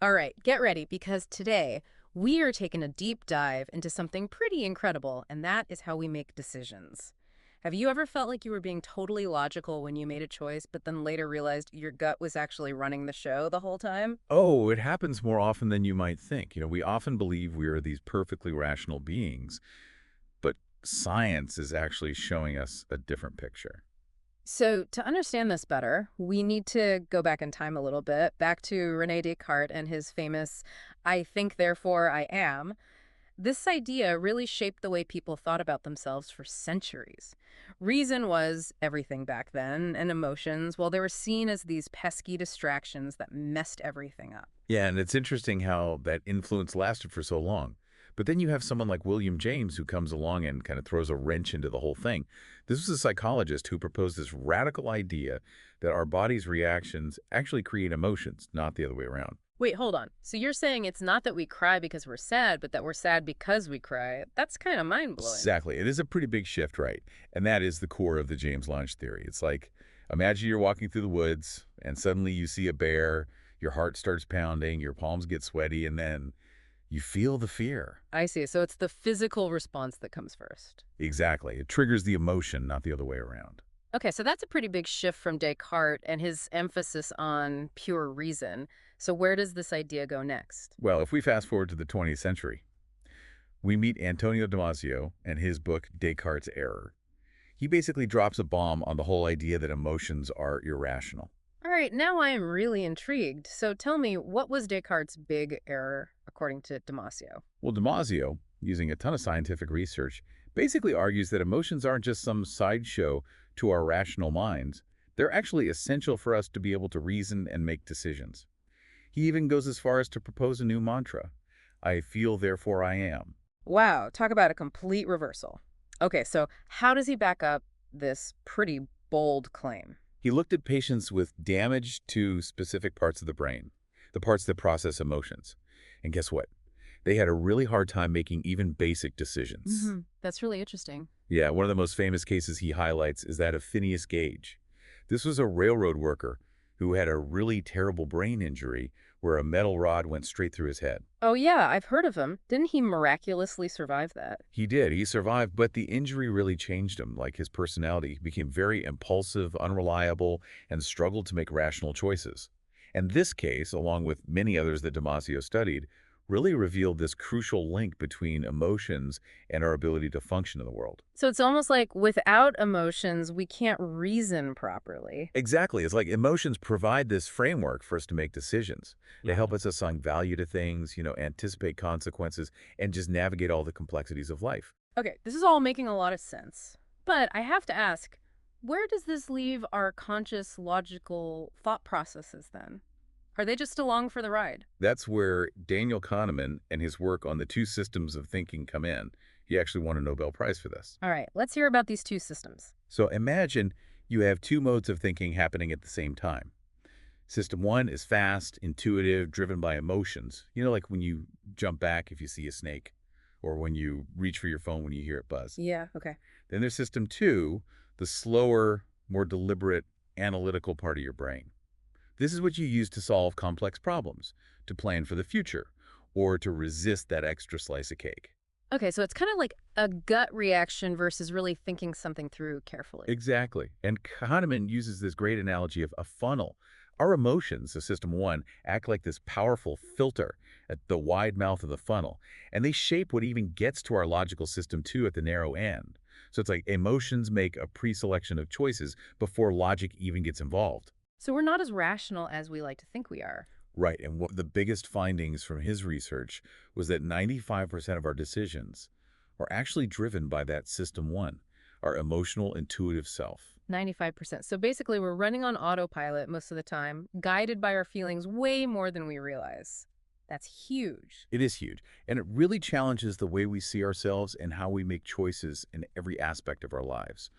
All right, get ready because today we are taking a deep dive into something pretty incredible, and that is how we make decisions. Have you ever felt like you were being totally logical when you made a choice, but then later realized your gut was actually running the show the whole time? Oh, it happens more often than you might think. We often believe we are these perfectly rational beings, but science is actually showing us a different picture. So, to understand this better, we need to go back in time a little bit, back to René Descartes and his famous I think, therefore I am. This idea really shaped the way people thought about themselves for centuries. Reason was everything back then, and emotions, well, they were seen as these pesky distractions that messed everything up. Yeah, and it's interesting how that influence lasted for so long. But then you have someone like William James who comes along and kind of throws a wrench into the whole thing. This was a psychologist who proposed this radical idea that our body's reactions actually create emotions, not the other way around. Wait, hold on. So you're saying it's not that we cry because we're sad, but that we're sad because we cry? That's kind of mind-blowing. Exactly. It is a pretty big shift, right? And that is the core of the James Lange theory. It's like, imagine you're walking through the woods and suddenly you see a bear, your heart starts pounding, your palms get sweaty, and then you feel the fear. I see. So it's the physical response that comes first. Exactly. It triggers the emotion, not the other way around. Okay, so that's a pretty big shift from Descartes and his emphasis on pure reason. So where does this idea go next? Well, if we fast forward to the 20th century, we meet Antonio Damásio and his book, Descartes' Error. He basically drops a bomb on the whole idea that emotions are irrational. All right, now I am really intrigued. So tell me, what was Descartes' big error, according to Damasio? Well, Damasio, using a ton of scientific research, basically argues that emotions aren't just some sideshow to our rational minds. They're actually essential for us to be able to reason and make decisions. He even goes as far as to propose a new mantra. I feel, therefore I am. Wow, talk about a complete reversal. Okay, so how does he back up this pretty bold claim? He looked at patients with damage to specific parts of the brain, the parts that process emotions. And guess what? They had a really hard time making even basic decisions. That's really interesting. Yeah, one of the most famous cases he highlights is that of Phineas Gage. This was a railroad worker who had a really terrible brain injury where a metal rod went straight through his head. Oh yeah, I've heard of him. Didn't he miraculously survive that? He did. He survived, but the injury really changed him. Like his personality became very impulsive, unreliable, and struggled to make rational choices. And this case, along with many others that Damasio studied, really revealed this crucial link between emotions and our ability to function in the world. So it's almost like without emotions, we can't reason properly. Exactly. It's like emotions provide this framework for us to make decisions. They help us assign value to things, anticipate consequences, and just navigate all the complexities of life. Okay, this is all making a lot of sense. But I have to ask, where does this leave our conscious, logical thought processes then? Are they just along for the ride? That's where Daniel Kahneman and his work on the two systems of thinking come in. He actually won a Nobel Prize for this. All right, let's hear about these two systems. So imagine you have two modes of thinking happening at the same time. System one is fast, intuitive, driven by emotions. Like when you jump back if you see a snake, or when you reach for your phone when you hear it buzz. Yeah, okay. Then there's system two, the slower, more deliberate, analytical part of your brain. This is what you use to solve complex problems, to plan for the future, or to resist that extra slice of cake. Okay, so it's kind of like a gut reaction versus really thinking something through carefully. Exactly. And Kahneman uses this great analogy of a funnel. Our emotions, so system one, act like this powerful filter at the wide mouth of the funnel, and they shape what even gets to our logical system two at the narrow end. So it's like emotions make a pre-selection of choices before logic even gets involved. So we're not as rational as we like to think we are. Right, and one of the biggest findings from his research was that 95% of our decisions are actually driven by that system one, our emotional, intuitive self. 95%. So basically, we're running on autopilot most of the time, guided by our feelings way more than we realize. That's huge. It is huge, and it really challenges the way we see ourselves and how we make choices in every aspect of our lives.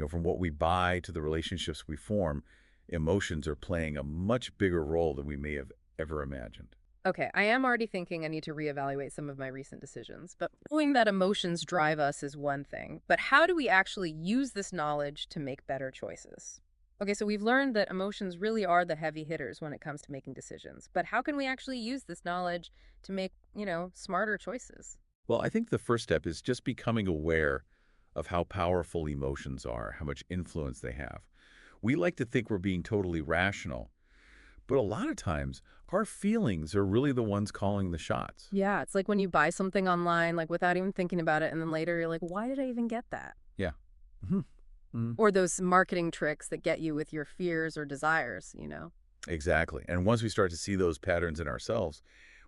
From what we buy to the relationships we form, emotions are playing a much bigger role than we may have ever imagined. Okay, I am already thinking I need to reevaluate some of my recent decisions, but knowing that emotions drive us is one thing. But how do we actually use this knowledge to make better choices? Okay, so we've learned that emotions really are the heavy hitters when it comes to making decisions. But how can we actually use this knowledge to make, smarter choices? Well, I think the first step is just becoming aware of how powerful emotions are, how much influence they have. We like to think we're being totally rational, but a lot of times our feelings are really the ones calling the shots. Yeah, it's like when you buy something online, like without even thinking about it, and then later you're like, why did I even get that? Yeah. Mhm. Mhm. Or those marketing tricks that get you with your fears or desires. Exactly. And once we start to see those patterns in ourselves,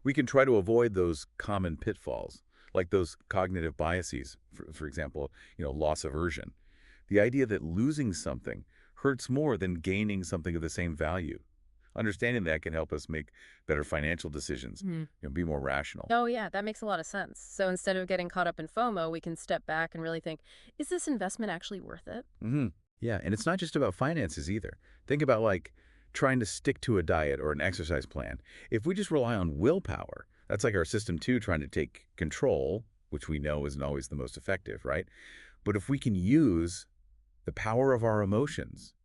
we can try to avoid those common pitfalls, like those cognitive biases, for example, loss aversion. The idea that losing something hurts more than gaining something of the same value. Understanding that can help us make better financial decisions, be more rational. Oh, yeah, that makes a lot of sense. So instead of getting caught up in FOMO, we can step back and really think, is this investment actually worth it? hmm Yeah, and it's not just about finances either. Think about like trying to stick to a diet or an exercise plan. If we just rely on willpower, that's like our system two trying to take control, which we know isn't always the most effective, right? But if we can use the power of our emotions,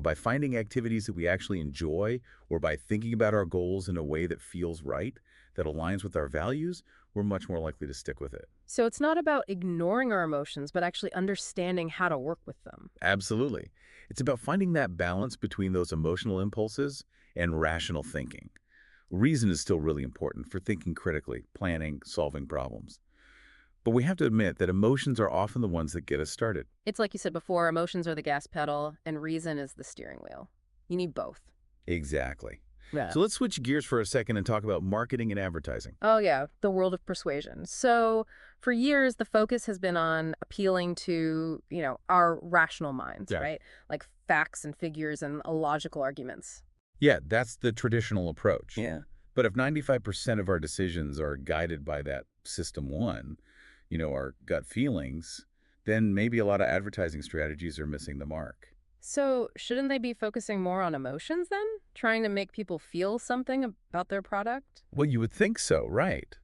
by finding activities that we actually enjoy or by thinking about our goals in a way that feels right, that aligns with our values, we're much more likely to stick with it. So it's not about ignoring our emotions, but actually understanding how to work with them. Absolutely. It's about finding that balance between those emotional impulses and rational thinking. Reason is still really important for thinking critically, planning, solving problems. But we have to admit that emotions are often the ones that get us started. It's like you said before, emotions are the gas pedal and reason is the steering wheel. You need both. Exactly. Yeah. So let's switch gears for a second and talk about marketing and advertising. Oh, yeah, the world of persuasion. So, for years, the focus has been on appealing to, our rational minds, Yeah. right? Like facts and figures and logical arguments. Yeah, that's the traditional approach. Yeah. But if 95% of our decisions are guided by that system one, our gut feelings, then maybe a lot of advertising strategies are missing the mark. So, shouldn't they be focusing more on emotions then? Trying to make people feel something about their product? Well, you would think so, right?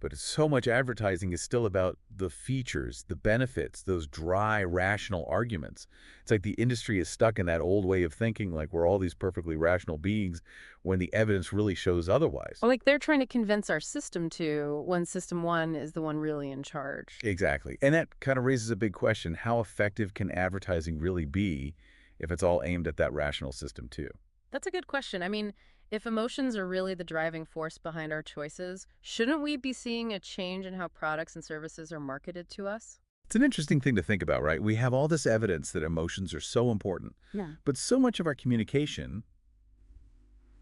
But so much advertising is still about the features, the benefits, those dry, rational arguments. It's like the industry is stuck in that old way of thinking like we're all these perfectly rational beings when the evidence really shows otherwise. Or like they're trying to convince our system to when system one is the one really in charge. Exactly. And that kind of raises a big question. How effective can advertising really be if it's all aimed at that rational system too? That's a good question. I mean, if emotions are really the driving force behind our choices, shouldn't we be seeing a change in how products and services are marketed to us? It's an interesting thing to think about, right? We have all this evidence that emotions are so important, Yeah. but so much of our communication,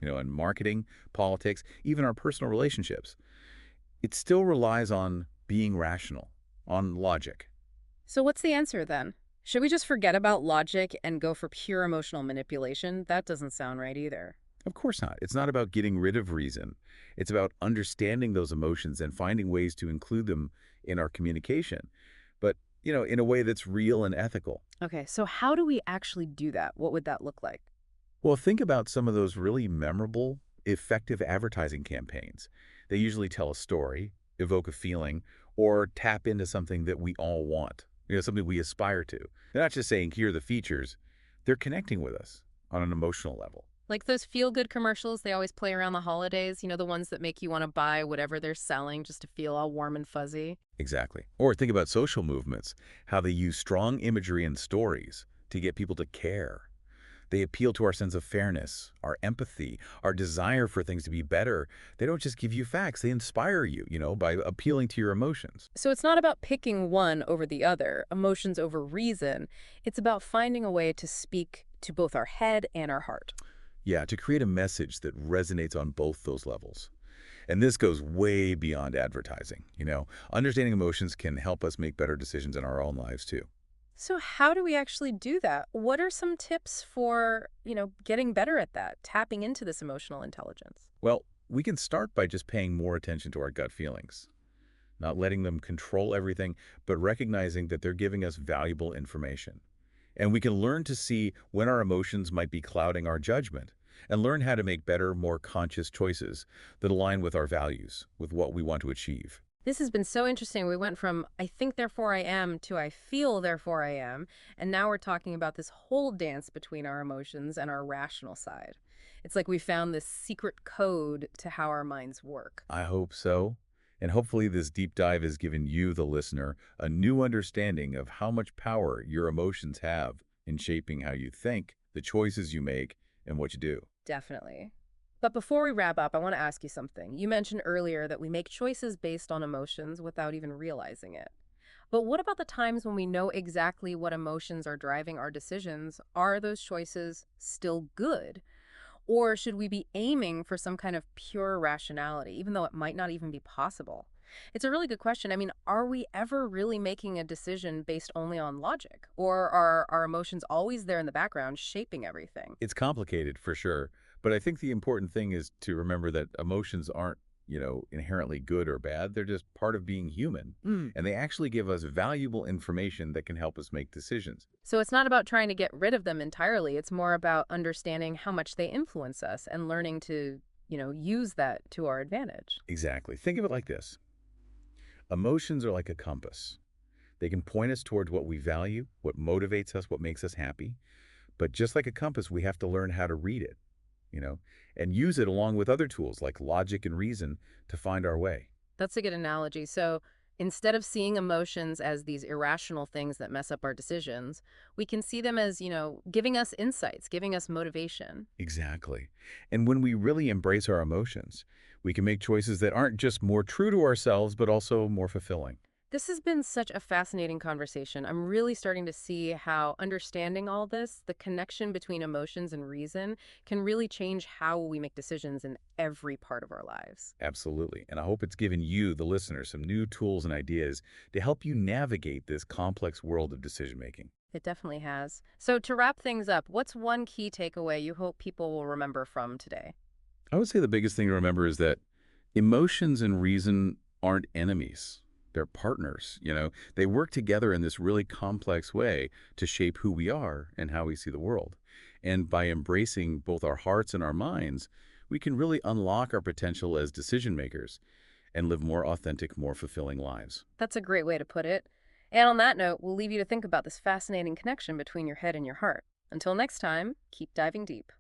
in marketing, politics, even our personal relationships, it still relies on being rational, on logic. So what's the answer then? Should we just forget about logic and go for pure emotional manipulation? That doesn't sound right either. Of course not. It's not about getting rid of reason. It's about understanding those emotions and finding ways to include them in our communication, but, in a way that's real and ethical. Okay, so how do we actually do that? What would that look like? Well, think about some of those really memorable, effective advertising campaigns. They usually tell a story, evoke a feeling, or tap into something that we all want, something we aspire to. They're not just saying, here are the features. They're connecting with us on an emotional level. Like those feel-good commercials they always play around the holidays, the ones that make you want to buy whatever they're selling just to feel all warm and fuzzy. Exactly. Or think about social movements, how they use strong imagery and stories to get people to care. They appeal to our sense of fairness, our empathy, our desire for things to be better. They don't just give you facts, they inspire you, by appealing to your emotions. So it's not about picking one over the other, emotions over reason. It's about finding a way to speak to both our head and our heart. Yeah, to create a message that resonates on both those levels. And this goes way beyond advertising, Understanding emotions can help us make better decisions in our own lives too. So how do we actually do that? What are some tips for, getting better at that, tapping into this emotional intelligence? Well, we can start by just paying more attention to our gut feelings, not letting them control everything, but recognizing that they're giving us valuable information. And we can learn to see when our emotions might be clouding our judgment and learn how to make better, more conscious choices that align with our values, with what we want to achieve. This has been so interesting. We went from I think, therefore I am to I feel, therefore I am. And now we're talking about this whole dance between our emotions and our rational side. It's like we found this secret code to how our minds work. I hope so. And hopefully this deep dive has given you, the listener, a new understanding of how much power your emotions have in shaping how you think, the choices you make, and what you do. Definitely. But before we wrap up, I want to ask you something. You mentioned earlier that we make choices based on emotions without even realizing it. But what about the times when we know exactly what emotions are driving our decisions? Are those choices still good? Or should we be aiming for some kind of pure rationality, even though it might not even be possible? It's a really good question. I mean, are we ever really making a decision based only on logic? Or are our emotions always there in the background shaping everything? It's complicated for sure, but I think the important thing is to remember that emotions aren't, inherently good or bad. They're just part of being human, Mm. and they actually give us valuable information that can help us make decisions. So it's not about trying to get rid of them entirely. It's more about understanding how much they influence us and learning to, use that to our advantage. Exactly. Think of it like this. Emotions are like a compass. They can point us towards what we value, what motivates us, what makes us happy. But just like a compass, we have to learn how to read it, you know, and use it along with other tools like logic and reason to find our way. That's a good analogy. So instead of seeing emotions as these irrational things that mess up our decisions, we can see them as, giving us insights, giving us motivation. Exactly. And when we really embrace our emotions, we can make choices that aren't just more true to ourselves, but also more fulfilling. This has been such a fascinating conversation. I'm really starting to see how understanding all this, the connection between emotions and reason, can really change how we make decisions in every part of our lives. Absolutely. And I hope it's given you, the listener, some new tools and ideas to help you navigate this complex world of decision making. It definitely has. So, to wrap things up, what's one key takeaway you hope people will remember from today? I would say the biggest thing to remember is that emotions and reason aren't enemies. They're partners, They work together in this really complex way to shape who we are and how we see the world. And by embracing both our hearts and our minds, we can really unlock our potential as decision makers and live more authentic, more fulfilling lives. That's a great way to put it. And on that note, we'll leave you to think about this fascinating connection between your head and your heart. Until next time, keep diving deep.